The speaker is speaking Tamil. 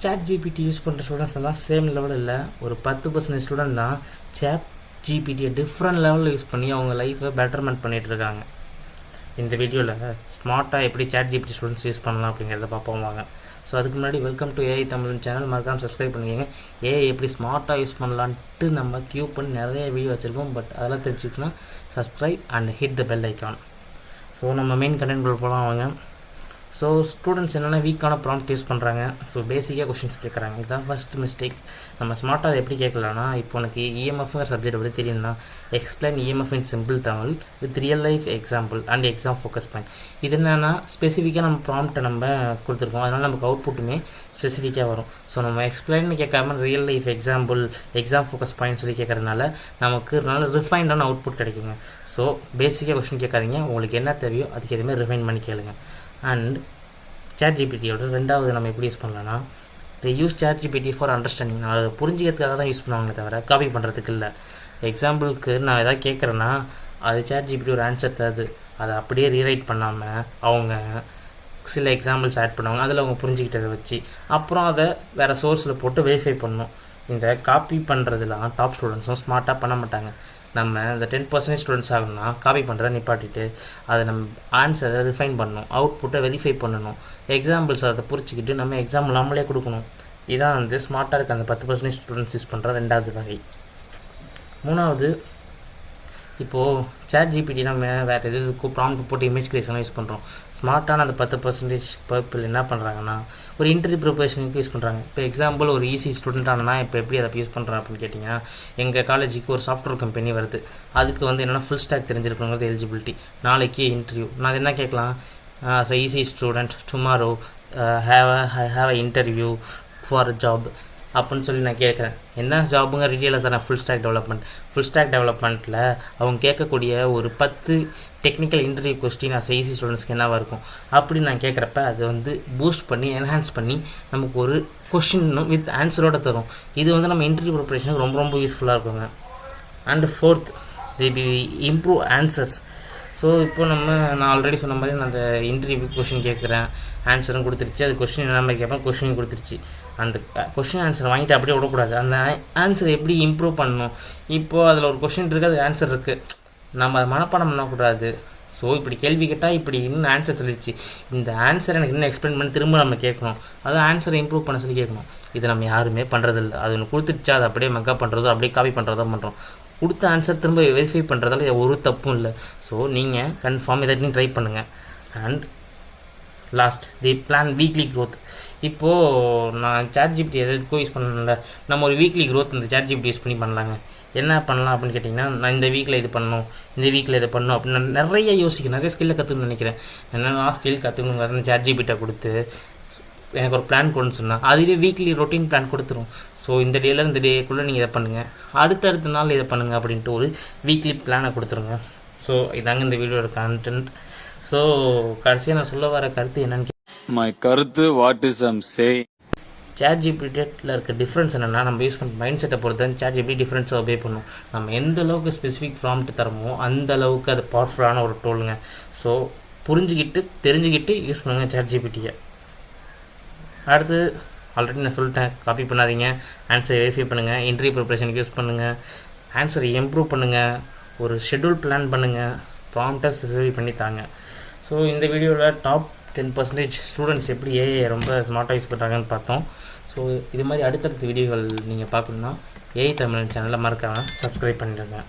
சாட் ஜிபிடி யூஸ் பண்ணுற ஸ்டூடெண்ட்ஸ் எல்லாம் சேம் லெவலில் இல்லை. ஒரு 10% ஸ்டூடெண்ட் தான் சாட் ஜிபிடியை டிஃப்ரெண்ட் லெவலில் யூஸ் பண்ணி அவங்க லைஃப்பை பெட்டர்மெண்ட் பண்ணிகிட்ருக்காங்க. இந்த வீடியோவில் ஸ்மார்ட்டாக எப்படி சாட் ஜிபிடி ஸ்டூடெண்ட்ஸ் யூஸ் பண்ணலாம் அப்படிங்கிறத பார்ப்போம் வாங்க. ஸோ அதுக்கு முன்னாடி welcome to AI Tamil channel, மறக்காமல் சப்ஸ்கிரைப் பண்ணிக்கோங்க. ஏஐ எப்படி ஸ்மார்ட்டாக யூஸ் பண்ணலான்ட்டு நம்ம கியூ பண்ணி நிறைய வீடியோ வச்சுருக்கோம். பட் அதெல்லாம் தெரிஞ்சுக்கணும், subscribe and hit the bell icon. So நம்ம மெயின் கண்டென்ட் போகலாம் வாங்க. ஸோ ஸ்டூடெண்ட்ஸ் என்னென்ன வீக்கான ப்ராம்ப்ட் யூஸ் பண்ணுறாங்க. ஸோ பேசிக்காக கொஷின்ஸ் கேட்குறாங்க. இதுதான் ஃபஸ்ட் மிஸ்டேக். நம்ம ஸ்மார்ட்டாக அதை எப்படி கேட்கலான்னா, இப்போ உனக்கு இஎம்எஃப்ங்கிற சப்ஜெக்ட் எப்படி தெரியும்னா, explain EMF in simple Tamil with real life example and exam focus point. இது என்னென்னா ஸ்பெசிஃபிக்காக நம்ம ப்ராம்ப்ட்டை நம்ம கொடுத்துருக்கோம், அதனால் நமக்கு அவுட்புட்டுமே ஸ்பெசிஃபிக்காக வரும். ஸோ நம்ம எக்ஸ்பிளைன்னு கேட்காம real life example exam focus point சொல்லி கேட்குறதுனால நமக்கு நல்ல ரிஃபைண்டான அவுட்புட் கிடைக்குங்க. ஸோ பேசிக்காக கொஷின் கேட்காதீங்க, உங்களுக்கு என்ன தேவையோ அதுக்கு எதுவுமே ரிஃபைன் பண்ணி கேளுங்க. அண்ட் சாட் ஜிபிடியோட ரெண்டாவது நம்ம எப்படி யூஸ் பண்ணலாம்னா, the use ChatGPT for understanding. நான் அதை புரிஞ்சிக்கிறதுக்காக தான் யூஸ் பண்ணுவாங்க தவிர காப்பி பண்ணுறதுக்கு இல்லை. எக்ஸாம்பிளுக்கு நான் எதாவது கேட்குறேன்னா அது சாட் ஜிபிடி ஒரு ஆன்சர் தருது, அதை அப்படியே ரீரைட் பண்ணாமல் அவங்க சில எக்ஸாம்பிள்ஸ் ஆட் பண்ணுவாங்க, அதில் அவங்க புரிஞ்சுக்கிட்டதை வச்சு அப்புறம் அதை வேறு சோர்ஸில் போட்டு வெரிஃபை பண்ணணும். இந்த காப்பி பண்ணுறதுலாம் டாப் ஸ்டூடெண்ட்ஸும் ஸ்மார்ட்டாக பண்ண மாட்டாங்க. நம்ம இந்த 10% ஸ்டூடெண்ட்ஸ் ஆகணும்னா காப்பி பண்ணுறத நிப்பாட்டிட்டு அதை நம்ம ஆன்சரை ரிஃபைன் பண்ணணும், அவுட்புட்டை வெரிஃபை பண்ணணும், எக்ஸாம்பிள்ஸ் அதை புரிச்சிக்கிட்டு நம்ம எக்ஸாம் நம்மளே கொடுக்கணும். இதான் வந்து ஸ்மார்ட்டாக இருக்க அந்த 10% ஸ்டூடெண்ட்ஸ் யூஸ் பண்ணுற ரெண்டாவது வகை. மூணாவது, இப்போது சாட் ஜிபிடி நம்ம வேறு எதுக்கு ப்ராம்ப்ட் போட்டு இமேஜ் கிரியேஷன்லாம் யூஸ் பண்ணுறோம். ஸ்மார்ட்டான அந்த 10% பீப்புள் என்ன பண்ணுறாங்கன்னா ஒரு இன்டர்வியூ ப்ரிப்பரேஷனுக்கு யூஸ் பண்ணுறாங்க. இப்போ எக்ஸாம்பிள் ஒரு ஈஸி ஸ்டூடெண்ட் ஆனால் இப்போ எப்படி அதை யூஸ் பண்ணுறேன் அப்படின்னு கேட்டிங்கன்னா, எங்கள் காலேஜுக்கு ஒரு சாஃப்ட்வேர் கம்பெனி வருது, அதுக்கு வந்து என்னென்னா ஃபுல் ஸ்டாக் தெரிஞ்சிருக்கணுங்கிறது எலிஜிபிலிட்டி. நாளைக்கு இன்டர்வியூ, நான் என்ன கேட்கலாம், easy student tomorrow have a interview for a job அப்படின்னு சொல்லி நான் கேட்குறேன். என்ன ஜாபுங்க டீட்டெயிலாக தரேன், ஃபுல் ஸ்டாக் டெவலப்மெண்ட்டில் அவங்க கேட்கக்கூடிய ஒரு 10 டெக்னிக்கல் இன்டர்வியூ கொஸ்டின் ஈஸி ஸ்டூடெண்ட்ஸ்க்கு என்னவாக இருக்கும் அப்படி நான் கேட்குறப்ப அது வந்து பூஸ்ட் பண்ணி என்ஹான்ஸ் பண்ணி நமக்கு ஒரு கொஸ்டின் வித் ஆன்சரோடு தரும். இது வந்து நம்ம இன்டர்வியூ ப்ரிப்பரேஷனுக்கு ரொம்ப ரொம்ப யூஸ்ஃபுல்லாக இருக்குங்க. And fourth, the be improve answers. So இப்போ நான் ஆல்ரெடி சொன்ன மாதிரி நான் அந்த இன்டர்வியூ கொஷின் கேட்குறேன், ஆன்சரும் கொடுத்துருச்சு, அது கொஷின் என்ன மாதிரி கேட்பேன், கொஷின் கொடுத்துருச்சு. அந்த கொஷின் ஆன்சர் வாங்கிட்டு அப்படியே விடக்கூடாது, அந்த ஆன்சரை எப்படி இம்ப்ரூவ் பண்ணணும். இப்போது அதில் ஒரு கொஷின் இருக்குது, அது ஆன்சர் இருக்குது, நம்ம அதை மனப்பாடம் பண்ணக்கூடாது. ஸோ இப்படி கேள்வி கேட்டால் இப்படி இன்னும் ஆன்சர் சொல்லிடுச்சு, இந்த ஆன்சர் எனக்கு இன்னும் எக்ஸ்பிளைன் பண்ணி திரும்ப நம்ம கேட்கணும், அது ஆன்சரை இம்ப்ரூவ் பண்ண சொல்லி கேட்கணும். இதை நம்ம யாருமே பண்ணுறதில்ல. அது ஒன்று கொடுத்துருச்சா அதை அப்படியே மக்கப் பண்ணுறதோ அப்படியே காப்பி பண்ணுறதோ பண்ணுறோம். கொடுத்த ஆன்சர் திரும்ப வெரிஃபை பண்ணுறதால ஒரு தப்பும் இல்லை. ஸோ நீங்கள் கன்ஃபார்ம் இதை ட்ரை பண்ணுங்கள். And last, the plan weekly growth. இப்போது நான் சாட் ஜிபிடி எதுக்கும் யூஸ் பண்ணல, நம்ம ஒரு வீக்லி க்ரோத் இந்த சாட் ஜிபிடி யூஸ் பண்ணி பண்ணலாங்க. என்ன பண்ணலாம் அப்படின்னு கேட்டிங்கன்னா, நான் இந்த வீக்கில் இது பண்ணணும், இந்த வீக்கில் இதை பண்ணணும் அப்படின்னு நான் நிறைய யோசிக்கிறேன், நிறைய ஸ்கில்லை கற்றுக்கணும்னு நினைக்கிறேன். என்னென்னா ஸ்கில் கற்றுக்கணுங்க, அந்த சாட் ஜிபிட்டை கொடுத்து எனக்கு ஒரு பிளான் கொடுன்னு சொன்னால் அதுவே வீக்லி ரொட்டீன் பிளான் கொடுத்துரும். ஸோ இந்த டேயில் இந்த டேக்குள்ளே நீங்கள் இதை பண்ணுங்கள், அடுத்தடுத்த நாள் இதை பண்ணுங்கள் அப்படின்ட்டு ஒரு வீக்லி பிளானை கொடுத்துருங்க. ஸோ இதாங்க இந்த வீடியோட கண்டென்ட். ஸோ கடைசியாக நான் சொல்ல வர கருத்து என்னன்னு, மை கருத்து வாட் இஸ் ஐம் சேயிங். சாட் ஜிபிடியில் இருக்க டிஃப்ரென்ஸ் என்னென்னா, நம்ம யூஸ் பண்ணுற மைண்ட் செட்டை பொறுத்து தான் சாட் ஜிபிடி டிஃப்ரென்ஸாக ஒபே பண்ணும். நம்ம எந்த அளவுக்கு ஸ்பெசிஃபிக் ப்ராம்ப்ட் தரமோ அந்த அளவுக்கு அது பவர்ஃபுல்லான ஒரு டூலுங்க. ஸோ புரிஞ்சுக்கிட்டு தெரிஞ்சுக்கிட்டு யூஸ் பண்ணுங்கள் சாட் ஜிபிடியை. அடுத்து ஆல்ரெடி நான் சொல்லிட்டேன், காப்பி பண்ணாதீங்க, ஆன்சரை வெரிஃபை பண்ணுங்கள், இன்டர்வியூ ப்ரிப்பரேஷனுக்கு யூஸ் பண்ணுங்கள், ஆன்சரை இம்ப்ரூவ் பண்ணுங்கள், ஒரு ஷெட்யூல் பிளான் பண்ணுங்கள், ப்ராம்ப்டை சர்வே பண்ணி தாங்க. ஸோ இந்த வீடியோவில் டாப் 10% ஸ்டூடெண்ட்ஸ் எப்படி ஏஐ ரொம்ப ஸ்மார்ட்டாக யூஸ் பண்ணுறாங்கன்னு பார்த்தோம். ஸோ இது மாதிரி அடுத்தடுத்த வீடியோகள் நீங்கள் பார்க்கணுன்னா ஏஐ தமிழ் சேனலை மறக்காமல் சப்ஸ்கிரைப் பண்ணிடுங்க.